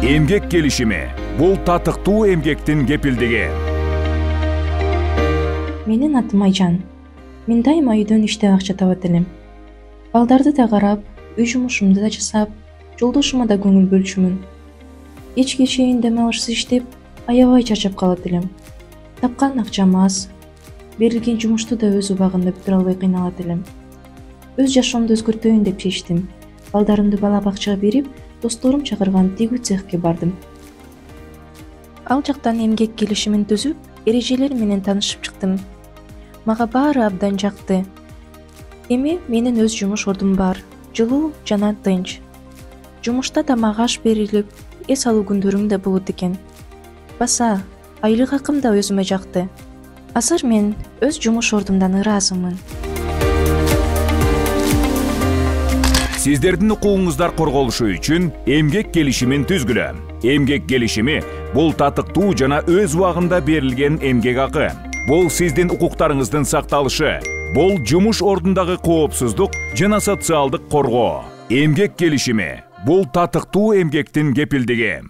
Эмгек келишими — бул татыктуу эмгектин кепилдиги. Менин атым Айжан. Мен дайыма үйдөн иштеп акча табат элем. Балдарды да карап, үй жумушумду да жасап, жолдошума да көңүл бөлчүмүн. Кечке чейин дем алышсыз иштеп, аябай чарчап калат элем. Тапкан акчам аз. Берилген жумушту да өз убагында бүтүрө албай кыйналат элем. Өз жашоомду өзгөртөйүн деп чечтим. Балдарымды бала бакчага берип, досторум чакырган тигүү цехке бардым. Ал жактан эмгек келишимин түзүп, эрежелери менен таанышып чыктым. Мага баары абдан жакты. Эми менин өз жумуш ордум бар, жылуу жана тынч. Жумушта да мага аш берилип, эс алуу күндөрүм да болот экен. Баса, айлык акым да өзүмө жакты. Азыр мен өз жумуш ордумдан ыраазымын. Сиздердин укугуңуздар корголушу үчүн эмгек келишимин түзгүлө. Эмгек келишими — бул татыктуу жана өз убагында берилген эмгек акы. Бул сиздин укуктарыңыздын сакталышы. Бул жумуш ордундагы коопсуздук жана социалдык коргоо. Эмгек келишими — бул татыктуу эмгектин кепилдиги.